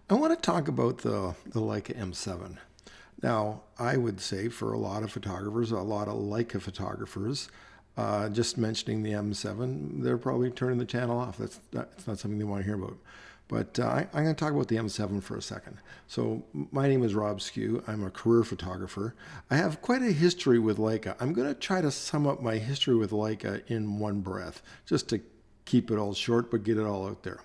I want to talk about the Leica M7. Now, I would say for a lot of photographers, a lot of Leica photographers, just mentioning the M7, they're probably turning the channel off. That's not something they want to hear about. But I'm going to talk about the M7 for a second. So my name is Rob Skeoch. I'm a career photographer. I have quite a history with Leica. I'm going to try to sum up my history with Leica in one breath, just to keep it all short, but get it all out there.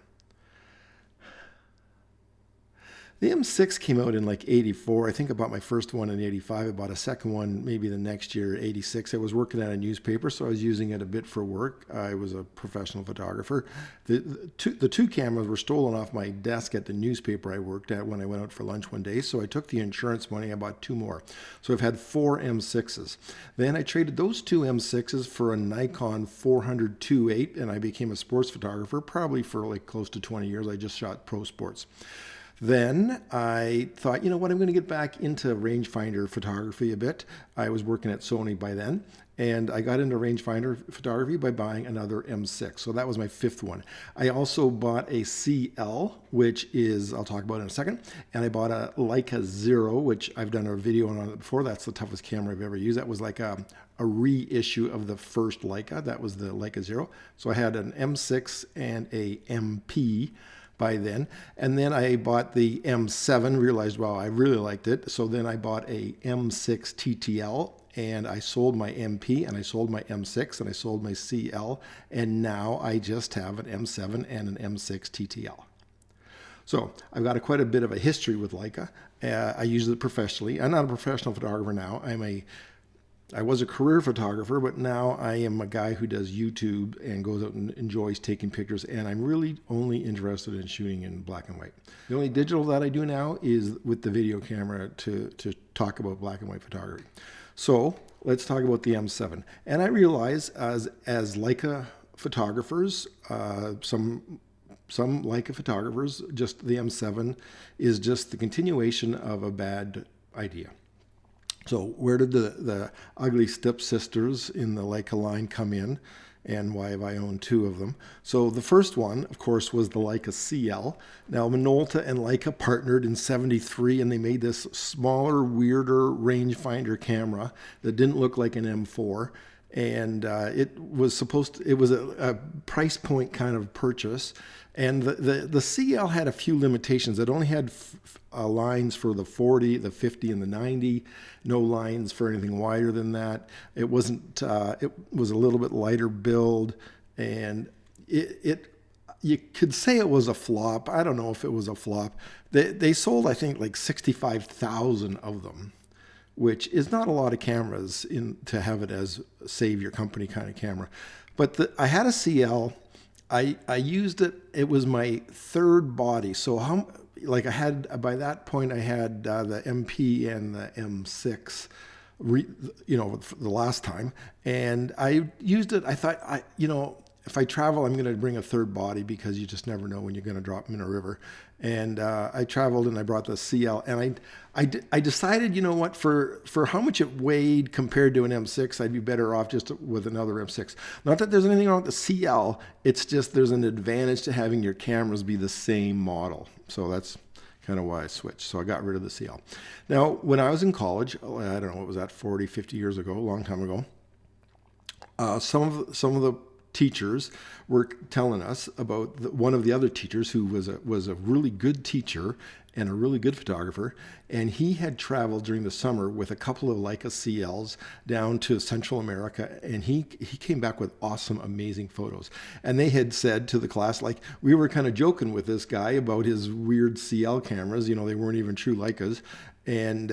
The M6 came out in like 84. I think I bought my first one in 85. I bought a second one maybe the next year, 86. I was working at a newspaper, so I was using it a bit for work. I was a professional photographer. The two cameras were stolen off my desk at the newspaper I worked at when I went out for lunch one day, so I took the insurance money. I bought two more. So I've had four M6s. Then I traded those two M6s for a Nikon 400 2.8, and I became a sports photographer, probably for like close to 20 years. I just shot pro sports. Then I thought, you know what, I'm going to get back into rangefinder photography a bit. I was working at Sony by then, and I got into rangefinder photography by buying another M6. So that was my fifth one. I also bought a CL, which is, I'll talk about in a second, and I bought a Leica Zero, which I've done a video on it before. That's the toughest camera I've ever used. That was like a reissue of the first Leica. That was the Leica Zero. So I had an M6 and a MP by then. And then I bought the M7, realized, wow, I really liked it. So then I bought a M6 TTL, and I sold my MP, and I sold my M6, and I sold my CL, and now I just have an M7 and an M6 TTL. So I've got quite a bit of a history with Leica. I use it professionally. I'm not a professional photographer now. I was a career photographer, but now I am a guy who does YouTube and goes out and enjoys taking pictures, and I'm really only interested in shooting in black and white. The only digital that I do now is with the video camera to talk about black and white photography. So let's talk about the M7. And I realize as Leica photographers, some Leica photographers, just the M7 is just the continuation of a bad idea. So where did the ugly stepsisters in the Leica line come in, and why have I owned two of them? So the first one, of course, was the Leica CL. Now, Minolta and Leica partnered in '73, and they made this smaller, weirder rangefinder camera that didn't look like an M4. And it was a price point kind of purchase. And the CL had a few limitations. It only had lines for the 40, the 50, and the 90. No lines for anything wider than that. It wasn't. It was a little bit lighter build, and you could say it was a flop. I don't know if it was a flop. They sold, I think, like 65,000 of them, which is not a lot of cameras to have it as a save your company kind of camera. But I had a CL. I used it. It was my third body. So by that point I had the MP and the M6, the last time, and I used it. I thought, if I travel, I'm going to bring a third body because you just never know when you're going to drop them in a river. And I traveled and I brought the CL, and I decided, you know what, for how much it weighed compared to an M6, I'd be better off just with another M6. Not that there's anything wrong with the CL, it's just there's an advantage to having your cameras be the same model. So that's kind of why I switched. So I got rid of the CL. Now, when I was in college, I don't know, what was that, 40, 50 years ago, a long time ago, some of the teachers were telling us about one of the other teachers who was a really good teacher and a really good photographer, and he had traveled during the summer with a couple of Leica CLs down to Central America, and he came back with awesome, amazing photos. And they had said to the class, like, we were kind of joking with this guy about his weird CL cameras, they weren't even true Leicas, and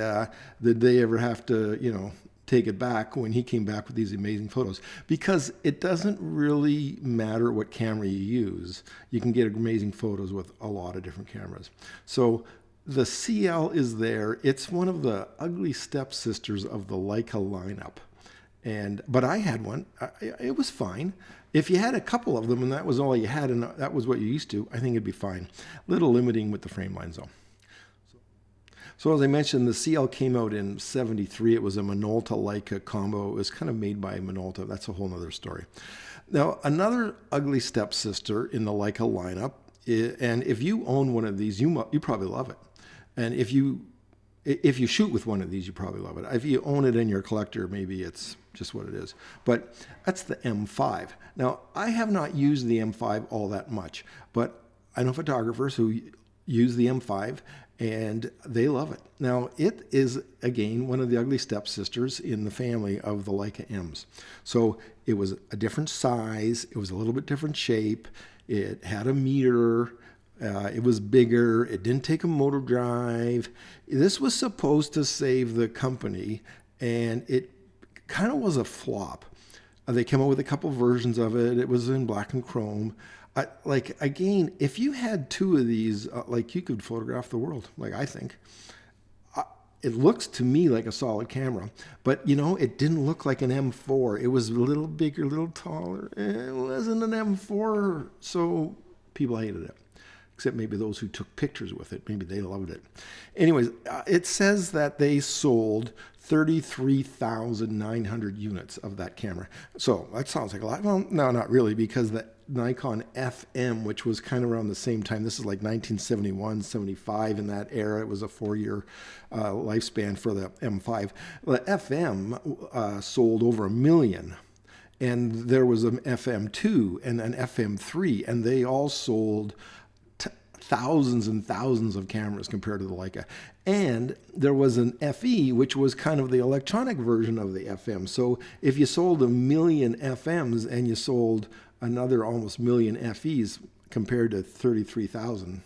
did they ever have to, take it back when he came back with these amazing photos, because it doesn't really matter what camera you use. You can get amazing photos with a lot of different cameras. So the CL is there. It's one of the ugly stepsisters of the Leica lineup. But I had one. It was fine. If you had a couple of them and that was all you had and that was what you're used to, I think it'd be fine. Little limiting with the frame lines though. So as I mentioned, the CL came out in '73. It was a Minolta Leica combo. It was kind of made by Minolta. That's a whole other story. Now, another ugly stepsister in the Leica lineup And if you own one of these, you probably love it. And if you shoot with one of these, you probably love it. If you own it and you're a collector, maybe it's just what it is. But that's the M5. Now, I have not used the M5 all that much, but I know photographers who use the M5 and they love it. Now, it is, again, one of the ugly stepsisters in the family of the Leica M's. So it was a different size. It was a little bit different shape. It had a mirror. It was bigger. It didn't take a motor drive. This was supposed to save the company, and it kind of was a flop. They came out with a couple versions of it. It was in black and chrome. Again, if you had two of these, you could photograph the world, I think. It looks to me like a solid camera, but it didn't look like an M4. It was a little bigger, a little taller. It wasn't an M4, so people hated it. Except maybe those who took pictures with it. Maybe they loved it. Anyways, it says that they sold 33,900 units of that camera. So that sounds like a lot. Well, no, not really, because the Nikon FM, which was kind of around the same time, this is like 1971, 75, in that era. It was a 4-year lifespan for the M5. The FM sold over 1 million. And there was an FM2 and an FM3, and they all sold thousands and thousands of cameras compared to the Leica. And there was an FE, which was kind of the electronic version of the FM. So if you sold 1 million FMs and you sold another almost 1 million FEs compared to 33,000,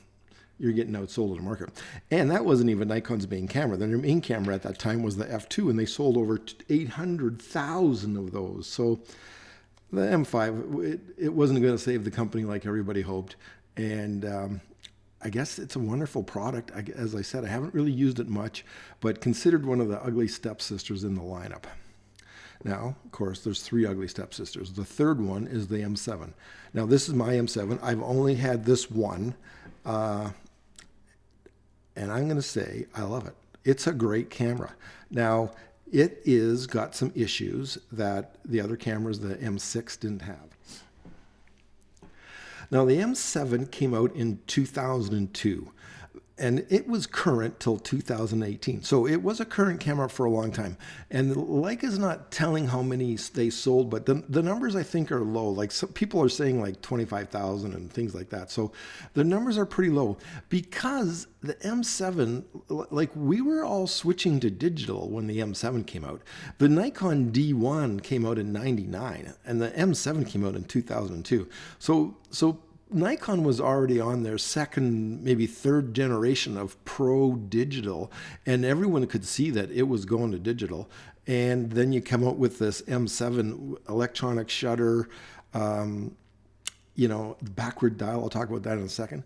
you're getting outsold in the market. And that wasn't even Nikon's main camera. Their main camera at that time was the F2, and they sold over 800,000 of those. So the M5, it wasn't going to save the company like everybody hoped. And I guess it's a wonderful product. As I said, I haven't really used it much, but considered one of the ugly stepsisters in the lineup. Now, of course, there's 3 ugly stepsisters. The third one is the M7. Now, this is my M7. I've only had this one, and I'm going to say I love it. It's a great camera. Now, it is got some issues that the other cameras, the M6, didn't have. Now, the M7 came out in 2002, and it was current till 2018. So it was a current camera for a long time. And Leica's not telling how many they sold, but the numbers I think are low. Like, some people are saying like 25,000 and things like that. So the numbers are pretty low because the M7, we were all switching to digital when the M7 came out. The Nikon D1 came out in 99, and the M7 came out in 2002. So Nikon was already on their second, maybe third generation of pro digital, and everyone could see that it was going to digital. And then you come out with this M7 electronic shutter, the backward dial. I'll talk about that in a second.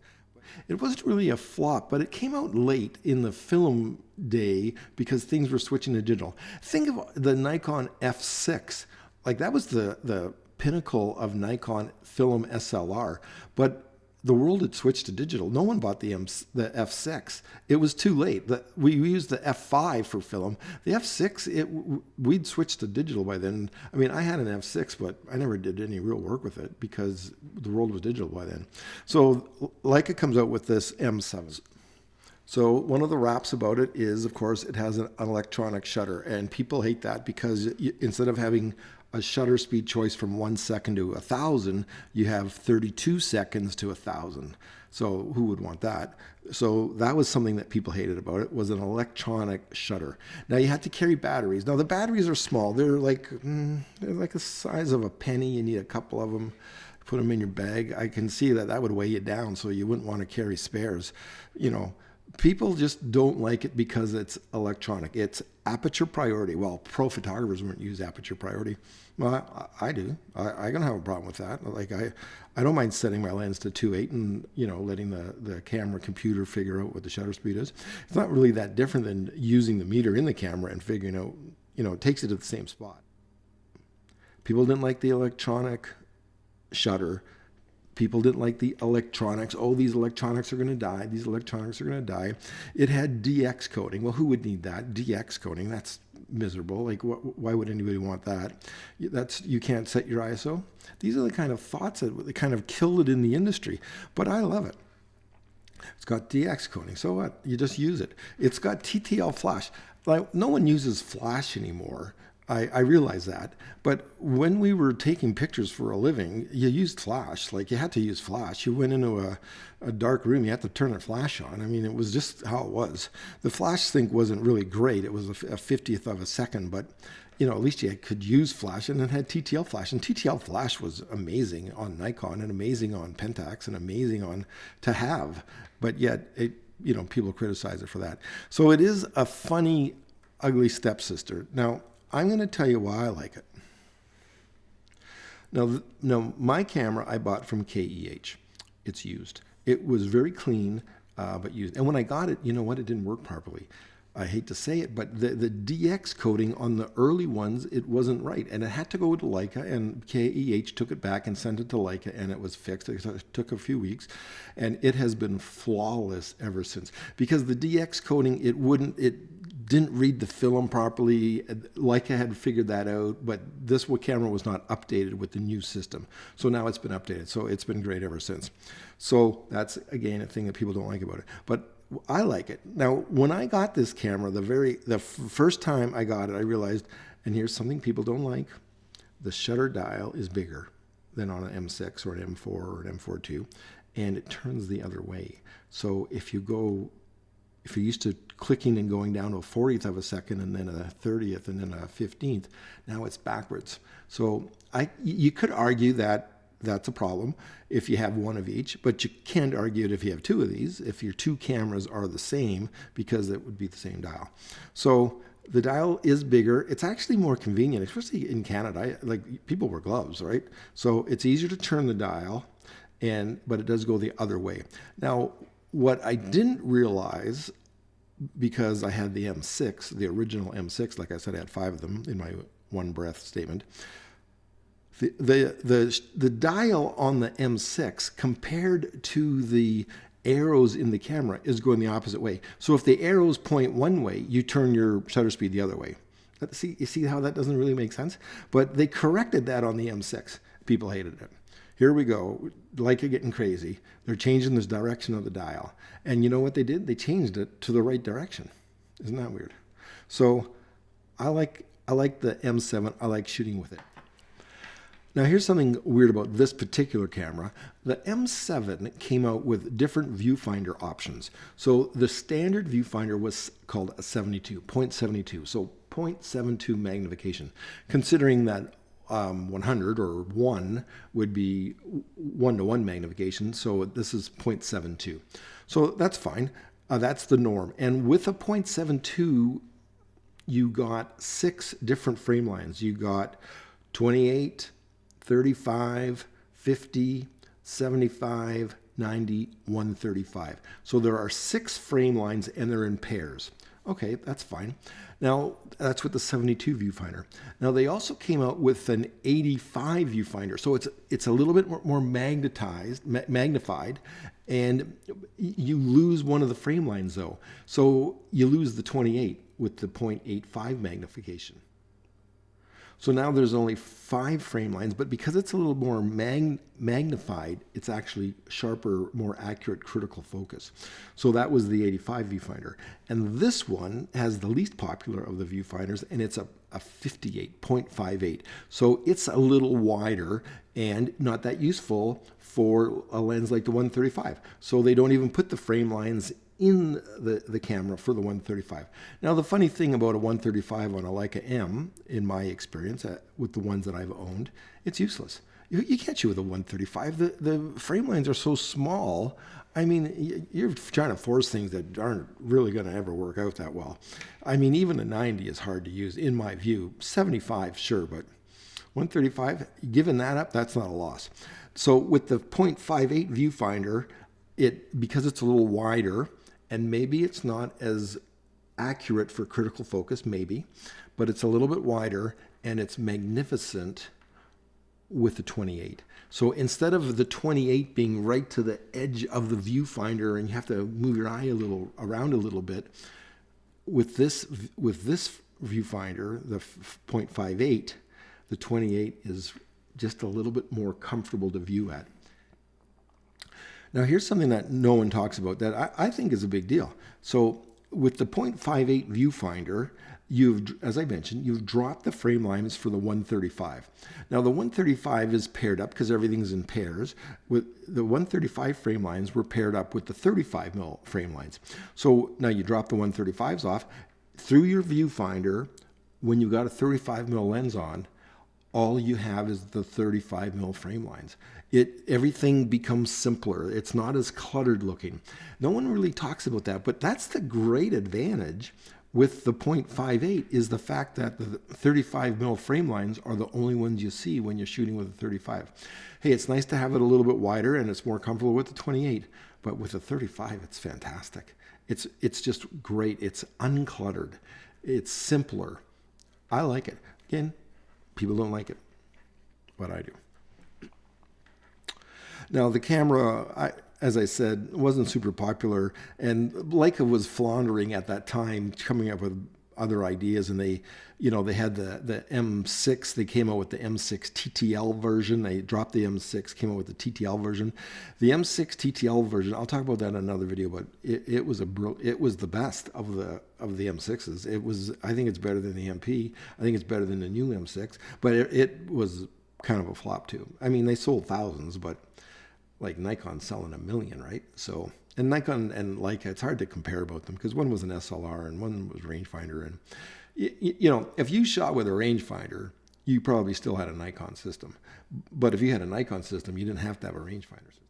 It wasn't really a flop, but it came out late in the film day because things were switching to digital. Think of the Nikon F6. That was the pinnacle of Nikon film SLR, but the world had switched to digital. No one bought the F6. It was too late. We used the F5 for film. The F6, we'd switched to digital by then. I mean, I had an F6, but I never did any real work with it because the world was digital by then. So Leica comes out with this M7. So one of the raps about it is, of course, it has an electronic shutter, and people hate that because instead of having a shutter speed choice from 1 second to 1,000, you have 32 seconds to 1,000. So who would want that? So that was something that people hated about it, was an electronic shutter. Now you had to carry batteries. Now the batteries are small. They're like the size of a penny. You need a couple of them. Put them in your bag. I can see that would weigh you down, so you wouldn't want to carry spares. People just don't like it because it's electronic. It's aperture priority. Well, pro photographers wouldn't use aperture priority. Well, I do. I don't have a problem with that. I don't mind setting my lens to 2.8 and letting the camera computer figure out what the shutter speed is. It's not really that different than using the meter in the camera and figuring out. It takes it to the same spot. People didn't like the electronic shutter. People didn't like the electronics. Oh, these electronics are going to die. These electronics are going to die. It had DX coding. Well, who would need that? DX coding, that's miserable. Why would anybody want that? You can't set your ISO. These are the kind of thoughts that kind of killed it in the industry. But I love it. It's got DX coating. So what? You just use it. It's got TTL flash. Like, no one uses flash anymore. I realize that. But when we were taking pictures for a living, you used flash. Like, you had to use flash. You went into a dark room, you had to turn a flash on. I mean, it was just how it was. The flash sync wasn't really great. It was a 50th of a second, but you know, at least you could use flash, and it had TTL flash. And TTL flash was amazing on Nikon and amazing on Pentax and amazing on to have. But yet, it, you know, people criticize it for that. So it is a funny, ugly stepsister. Now, I'm going to tell you why I like it. Now, my camera I bought from KEH. It's used. It was very clean, but used. And when I got it, you know what? It didn't work properly. I hate to say it, but the DX coating on the early ones, it wasn't right. And it had to go to Leica, and KEH took it back and sent it to Leica, and it was fixed. It took a few weeks, and it has been flawless ever since. Because the DX coating, it didn't read the film properly. Leica had figured that out, but this camera was not updated with the new system. So now it's been updated. So it's been great ever since. So that's, again, a thing that people don't like about it. But I like it. Now, when I got this camera, the first time I got it, I realized, and here's something people don't like, the shutter dial is bigger than on an M6 or an M4 or an M4 II, and it turns the other way. So if you're used to clicking and going down to a 40th of a second and then a 30th and then a 15th, now it's backwards. So you could argue that that's a problem if you have one of each, but you can't argue it if you have two of these, if your two cameras are the same, because it would be the same dial. So the dial is bigger. It's actually more convenient, especially in Canada. Like, people wear gloves, right? So it's easier to turn the dial, but it does go the other way. Now, what I didn't realize, because I had the M6, the original M6, like I said, I had 5 of them in my one breath statement. The dial on the M6 compared to the arrows in the camera is going the opposite way. So if the arrows point one way, you turn your shutter speed the other way. You see how that doesn't really make sense? But they corrected that on the M6. People hated it. Here we go, Leica getting crazy. They're changing this direction of the dial. And you know what they did? They changed it to the right direction. Isn't that weird? So I like the M7. I like shooting with it. Now, here's something weird about this particular camera. The M7 came out with different viewfinder options. So the standard viewfinder was called a 0.72, so 0.72 magnification, considering that 100 or 1 would be 1-to-1 magnification, so this is 0.72. So that's fine. That's the norm. And with a 0.72, you got 6 different frame lines. You got 28, 35, 50, 75, 90, 135. So there are 6 frame lines, and they're in pairs. Okay, that's fine. Now, that's with the 72 viewfinder. Now, they also came out with an 85 viewfinder. So it's a little bit more magnified, and you lose one of the frame lines, though. So you lose the 28 with the 0.85 magnification. So now there's only 5 frame lines, but because it's a little more magnified, it's actually sharper, more accurate critical focus. So that was the 85 viewfinder. And this one has the least popular of the viewfinders, and it's a 58.58. So it's a little wider and not that useful for a lens like the 135. So they don't even put the frame lines in the camera for the 135. Now, the funny thing about a 135 on a Leica M, in my experience, with the ones that I've owned, it's useless. You can't shoot with a 135. The frame lines are so small. I mean, you're trying to force things that aren't really going to ever work out that well. I mean, even a 90 is hard to use, in my view. 75, sure, but 135, giving that up, that's not a loss. So with the 0.58 viewfinder, because it's a little wider, and maybe it's not as accurate for critical focus, maybe, but it's a little bit wider, and it's magnificent with the 28. So instead of the 28 being right to the edge of the viewfinder and you have to move your eye around a little bit, with this viewfinder, the 0.58, the 28 is just a little bit more comfortable to view at. Now, here's something that no one talks about that I think is a big deal. So, with the 0.58 viewfinder, as I mentioned, you've dropped the frame lines for the 135. Now, the 135 is paired up because everything's in pairs. With the 135 frame lines were paired up with the 35 mil frame lines. So now you drop the 135s off through your viewfinder. When you've got a 35 mil lens on, all you have is the 35 mil frame lines. Everything becomes simpler. It's not as cluttered looking. No one really talks about that, but that's the great advantage with the 0.58 is the fact that the 35 mil frame lines are the only ones you see when you're shooting with a 35. Hey, it's nice to have it a little bit wider and it's more comfortable with the 28, but with the 35, it's fantastic. It's just great. It's uncluttered. It's simpler. I like it. Again, people don't like it, but I do. Now, the camera, as I said, wasn't super popular, and Leica was floundering at that time, coming up with other ideas, and they had the M6. They came out with the M6 TTL version. They dropped the M6, came out with the TTL version. The M6 TTL version, I'll talk about that in another video, but it was the best of the M6s. I think it's better than the MP. I think it's better than the new M6, but it was kind of a flop too. I mean, they sold thousands, but like Nikon's selling 1 million, right? So, and Nikon and Leica, it's hard to compare about them because one was an SLR and one was rangefinder. And if you shot with a rangefinder, you probably still had a Nikon system. But if you had a Nikon system, you didn't have to have a rangefinder system.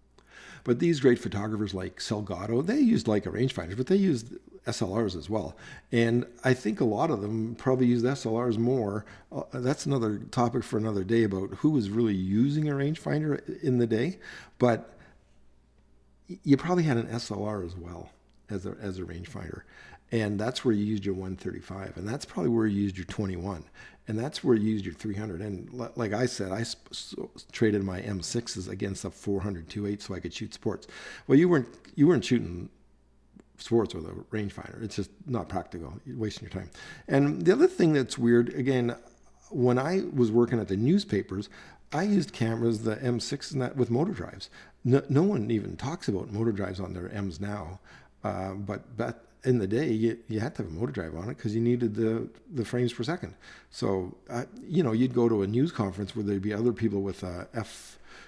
But these great photographers like Salgado, they used Leica rangefinders, but they used SLRs as well. And I think a lot of them probably used SLRs more. That's another topic for another day about who was really using a rangefinder in the day. But you probably had an SLR as well as a rangefinder. And that's where you used your 135. And that's probably where you used your 21. And that's where you used your 300. And like I said, I traded my M6s against a 400 2.8 so I could shoot sports. Well, you weren't shooting sports with a rangefinder. It's just not practical. You're wasting your time. And the other thing that's weird, again, when I was working at the newspapers, I used cameras, the M6s with motor drives. No one even talks about motor drives on their M's now. But in the day, you had to have a motor drive on it because you needed the frames per second. So, you'd go to a news conference where there'd be other people with an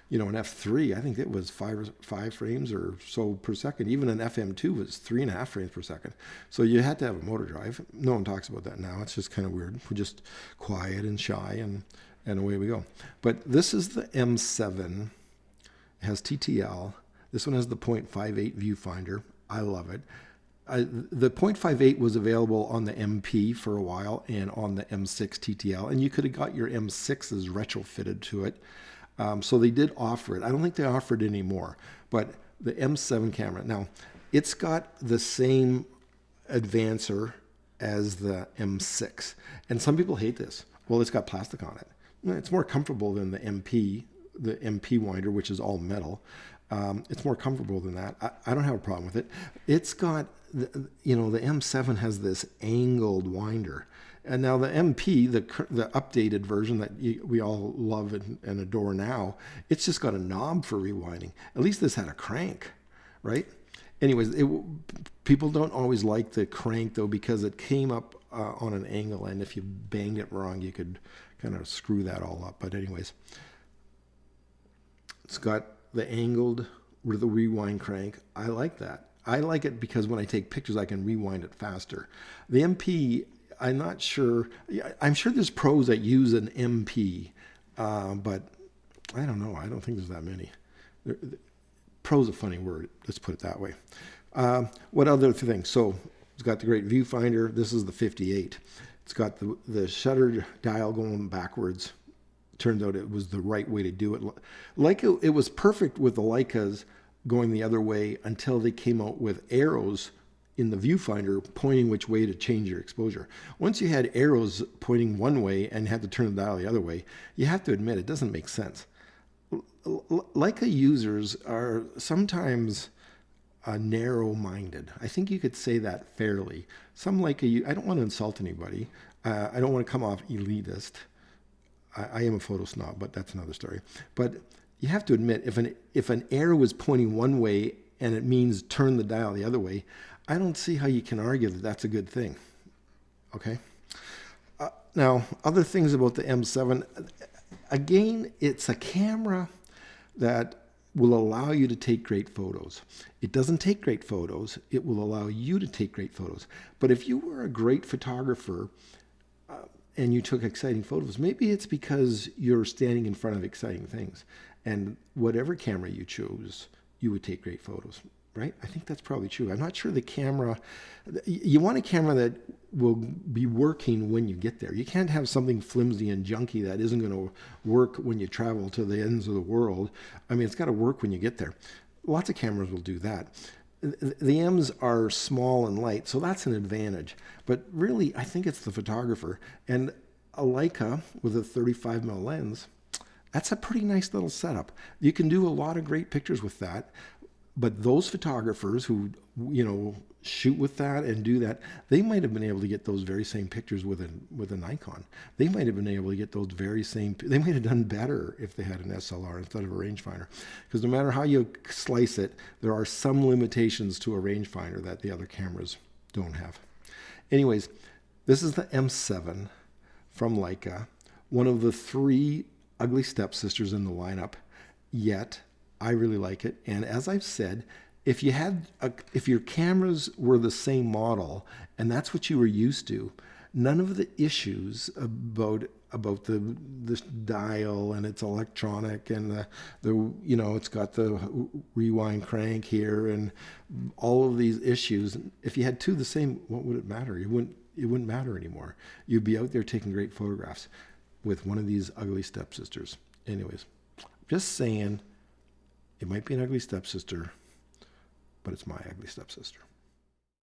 F3. I think it was five frames or so per second. Even an FM2 was 3.5 frames per second. So you had to have a motor drive. No one talks about that now. It's just kind of weird. We're just quiet and shy and away we go. But this is the M7. It has TTL. This one has the 0.58 viewfinder. I love it. The 0.58 was available on the MP for a while and on the M6 TTL, and you could have got your M6s retrofitted to it. So they did offer it. I don't think they offer it anymore, but the M7 camera, now it's got the same advancer as the M6, and some people hate this. Well, it's got plastic on it. It's more comfortable than the MP winder, which is all metal. It's more comfortable than that. I don't have a problem with it. It's got, the M7 has this angled winder. And now the MP, the updated version that we all love and adore now, it's just got a knob for rewinding. At least this had a crank, right? Anyways, people don't always like the crank, though, because it came up on an angle, and if you banged it wrong, you could kind of screw that all up. But anyways, it's got the angled with the rewind crank. I like that. I like it because when I take pictures, I can rewind it faster. The MP, I'm not sure. I'm sure there's pros that use an MP, but I don't know. I don't think there's that many. Pro's a funny word. Let's put it that way. What other things? So it's got the great viewfinder. This is the 58. It's got the shutter dial going backwards. Turns out it was the right way to do it. Leica, it was perfect with the Leicas going the other way until they came out with arrows in the viewfinder pointing which way to change your exposure. Once you had arrows pointing one way and had to turn the dial the other way, you have to admit it doesn't make sense. Leica users are sometimes narrow-minded. I think you could say that fairly. Some Leica, I don't want to insult anybody. I don't want to come off elitist. I am a photo snob, but that's another story. But you have to admit, if an arrow is pointing one way and it means turn the dial the other way, I don't see how you can argue that that's a good thing. Okay. Now, other things about the M7. Again, it's a camera that will allow you to take great photos. It doesn't take great photos. It will allow you to take great photos. But if you were a great photographer and you took exciting photos, maybe it's because you're standing in front of exciting things. And whatever camera you chose, you would take great photos, right? I think that's probably true. I'm not sure the camera, you want a camera that will be working when you get there. You can't have something flimsy and junky that isn't going to work when you travel to the ends of the world. I mean, it's got to work when you get there. Lots of cameras will do that. The M's are small and light, so that's an advantage. But really, I think it's the photographer. And a Leica with a 35mm lens, that's a pretty nice little setup. You can do a lot of great pictures with that. But those photographers who, shoot with that and do that, they might have been able to get those very same pictures with a Nikon. They might have been able to get those very same, they might have done better if they had an SLR instead of a rangefinder. Because no matter how you slice it, there are some limitations to a rangefinder that the other cameras don't have. Anyways, this is the M7 from Leica, one of the 3 ugly stepsisters in the lineup, yet I really like it. And as I've said, if your cameras were the same model and that's what you were used to, none of the issues about the dial and it's electronic and it's got the rewind crank here and all of these issues. If you had 2 the same, what would it matter? It wouldn't matter anymore. You'd be out there taking great photographs with one of these ugly stepsisters. Anyways, just saying. It might be an ugly stepsister, but it's my ugly stepsister.